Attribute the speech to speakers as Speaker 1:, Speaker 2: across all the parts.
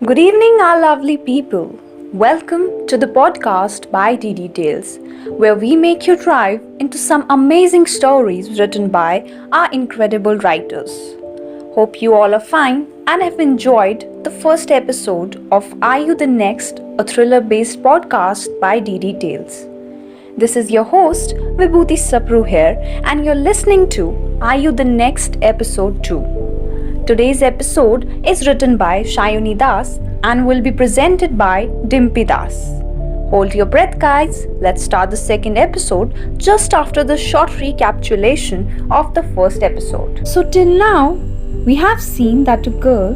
Speaker 1: Good evening, our lovely people. Welcome to the podcast by DD Tales, where we make you dive into some amazing stories written by our incredible writers. Hope you all are fine and have enjoyed the first episode of Are You the Next, a thriller based podcast by DD Tales. This is your host, Vibhuti Sapru here, and you're listening to Are You the Next, episode 2. Today's episode is written by Shayuni Das and will be presented by Dimpy Das. Hold your breath, guys. Let's start the second episode just after the short recapitulation of the first episode. So, till now, we have seen that a girl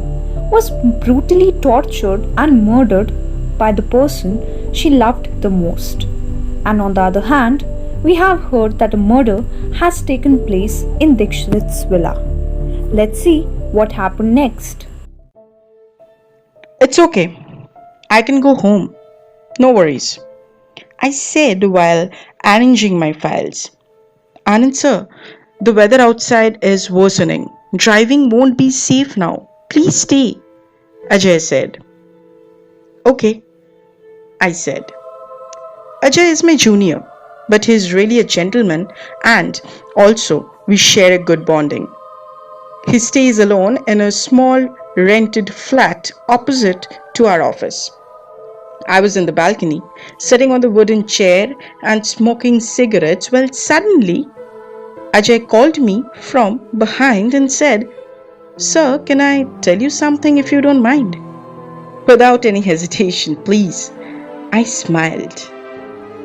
Speaker 1: was brutally tortured and murdered by the person she loved the most. And on the other hand, we have heard that a murder has taken place in Dixit's villa. Let's see what happened next.
Speaker 2: It's okay. I can go home. No worries, I said while arranging my files. Anand sir, the weather outside is worsening. Driving won't be safe now. Please stay, Ajay said. Okay, I said. Ajay is my junior, but he's really a gentleman and also we share a good bonding. He stays alone in a small rented flat opposite to our office. I was in the balcony, sitting on the wooden chair and smoking cigarettes when suddenly Ajay called me from behind and said, "Sir, can I tell you something if you don't mind?" Without any hesitation, please. I smiled.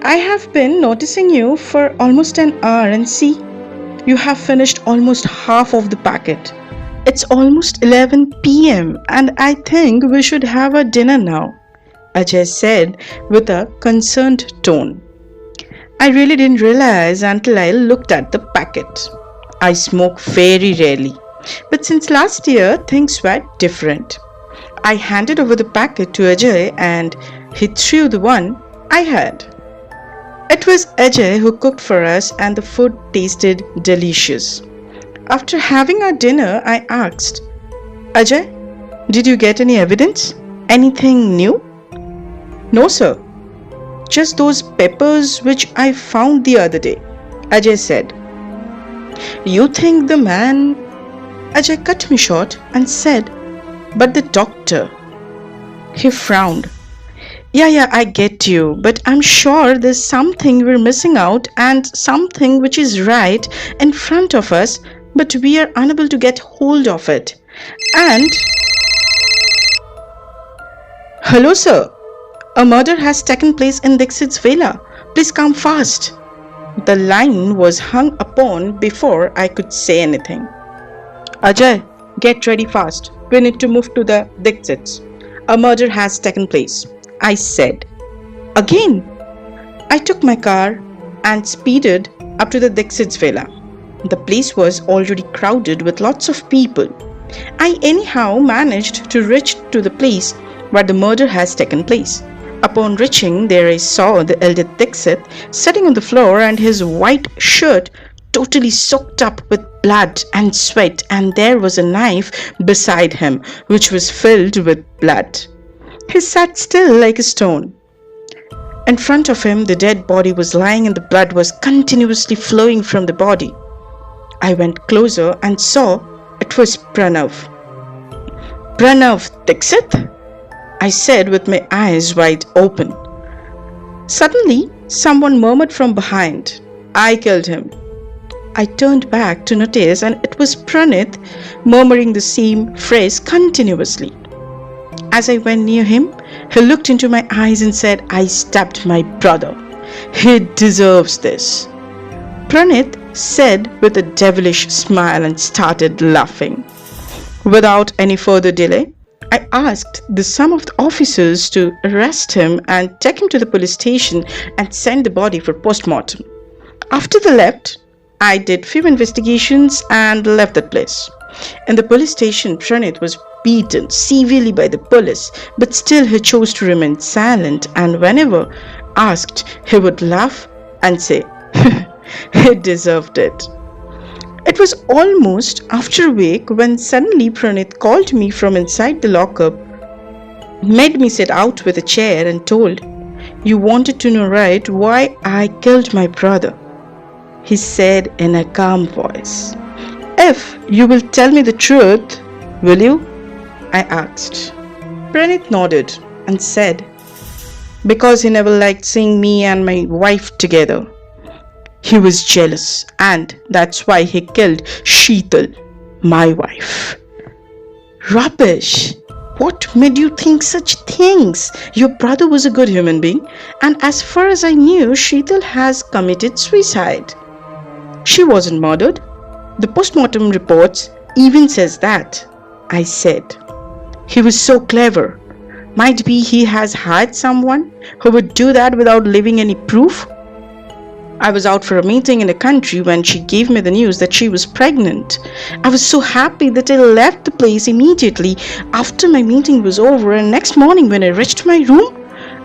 Speaker 2: I have been noticing you for almost an hour and see, you have finished almost half of the packet. It's almost 11 p.m. and I think we should have a dinner now, Ajay said with a concerned tone. I really didn't realize until I looked at the packet. I smoke very rarely, but since last year things were different. I handed over the packet to Ajay and he threw the one I had. It was Ajay who cooked for us and the food tasted delicious. After having our dinner, I asked, Ajay, did you get any evidence? Anything new? No, sir. Just those peppers which I found the other day, Ajay said. You think the man... Ajay cut me short and said, but the doctor. He frowned. Yeah, I get you, but I'm sure there's something we're missing out and something which is right in front of us, but we are unable to get hold of it. And... Hello, sir. A murder has taken place in Dixit's villa. Please come fast. The line was hung upon before I could say anything. Ajay, get ready fast. We need to move to the Dixits. A murder has taken place, I said. Again, I took my car and speeded up to the Dixit's villa. The place was already crowded with lots of people. I anyhow managed to reach to the place where the murder has taken place. Upon reaching there, I saw the elder Dixit sitting on the floor and his white shirt totally soaked up with blood and sweat, and there was a knife beside him which was filled with blood. He sat still like a stone. In front of him, the dead body was lying and the blood was continuously flowing from the body. I went closer and saw it was Pranav. Pranav Dixit? I said with my eyes wide open. Suddenly, someone murmured from behind, I killed him. I turned back to notice and it was Pranit murmuring the same phrase continuously. As I went near him, he looked into my eyes and said, I stabbed my brother. He deserves this. Pranit said with a devilish smile and started laughing. Without any further delay, I asked some of the officers to arrest him and take him to the police station and send the body for post-mortem. After they left, I did few investigations and left that place. In the police station, Pranit was beaten severely by the police, but still he chose to remain silent, and whenever asked, he would laugh and say, he deserved it. It was almost after a week when suddenly Pranit called me from inside the lockup. made me sit out with a chair and told, "You wanted to know, right, why I killed my brother?" He said in a calm voice. "If you will tell me the truth, will you?" I asked. Pranit nodded and said, "Because he never liked seeing me and my wife together. He was jealous, and that's why he killed Sheetal, my wife." Rubbish! What made you think such things? Your brother was a good human being, and as far as I knew, Sheetal has committed suicide. She wasn't murdered. The postmortem reports even says that, I said. He was so clever. Might be he has hired someone who would do that without leaving any proof. I was out for a meeting in the country when she gave me the news that she was pregnant. I was so happy that I left the place immediately after my meeting was over, and next morning when I reached my room,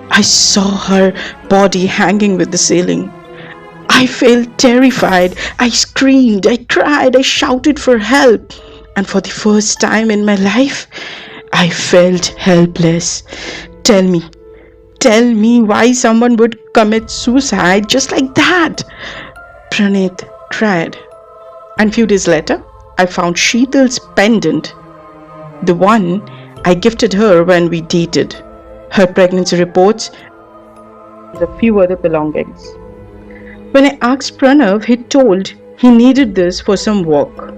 Speaker 2: I saw her body hanging with the ceiling. I felt terrified. I screamed, I cried, I shouted for help. And for the first time in my life, I felt helpless. Tell me why someone would commit suicide just like that. Pranit cried. And few days later, I found Sheetal's pendant, the one I gifted her when we dated, her pregnancy reports, and a few other belongings. When I asked Pranav, he told he needed this for some work.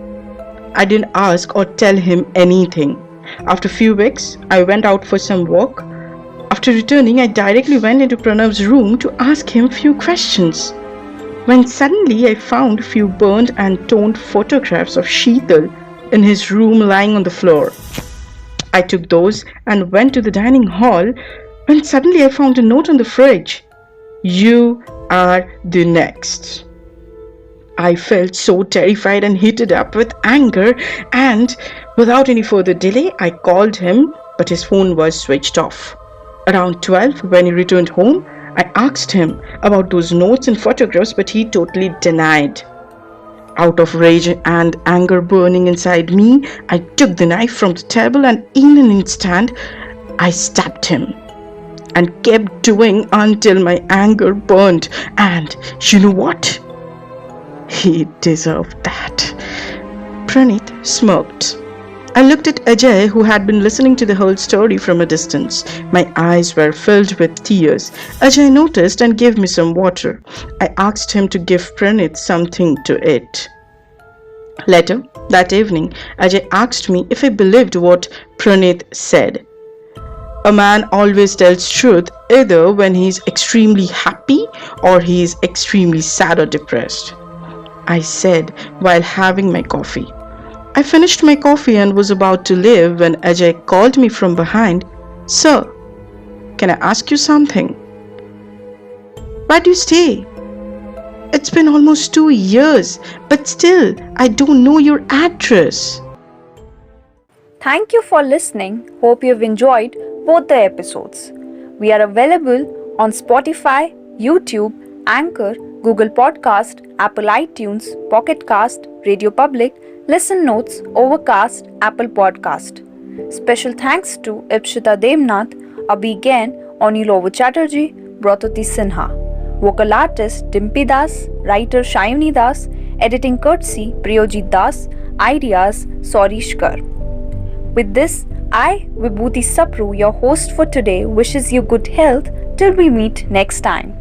Speaker 2: I didn't ask or tell him anything. After a few weeks, I went out for some work. After returning, I directly went into Pranav's room to ask him few questions. When suddenly I found a few burned and torn photographs of Sheetal in his room lying on the floor. I took those and went to the dining hall when suddenly I found a note on the fridge. "You are the next." I felt so terrified and heated up with anger, and without any further delay, I called him, but his phone was switched off. Around 12, when he returned home, I asked him about those notes and photographs, but he totally denied. Out of rage and anger burning inside me, I took the knife from the table and in an instant, I stabbed him. And kept doing until my anger burned. And you know what? He deserved that. Pranit smirked. I looked at Ajay, who had been listening to the whole story from a distance. My eyes were filled with tears. Ajay noticed and gave me some water. I asked him to give Pranit something to eat. Later, that evening, Ajay asked me if I believed what Pranit said. A man always tells truth either when he is extremely happy or he is extremely sad or depressed, I said while having my coffee. I finished my coffee and was about to leave when Ajay called me from behind. "Sir, can I ask you something?" "Why do you stay? It's been almost 2 years, but still I don't know your address."
Speaker 1: Thank you for listening. Hope you've enjoyed both the episodes. We are available on Spotify, YouTube, Anchor, Google Podcast, Apple iTunes, Pocket Cast, RadioPublic, ListenNotes Overcast, Apple Podcast. Special thanks to Ipshita Demnath, Abhi Gain, Anilovo Chatterjee, Brototi Sinha. Vocal artist Dimpy Das, writer Shayuni Das, editing courtesy Priyojit Das, ideas Sorish Kar. With this, I, Vibhuti Sapru, your host for today, wishes you good health till we meet next time.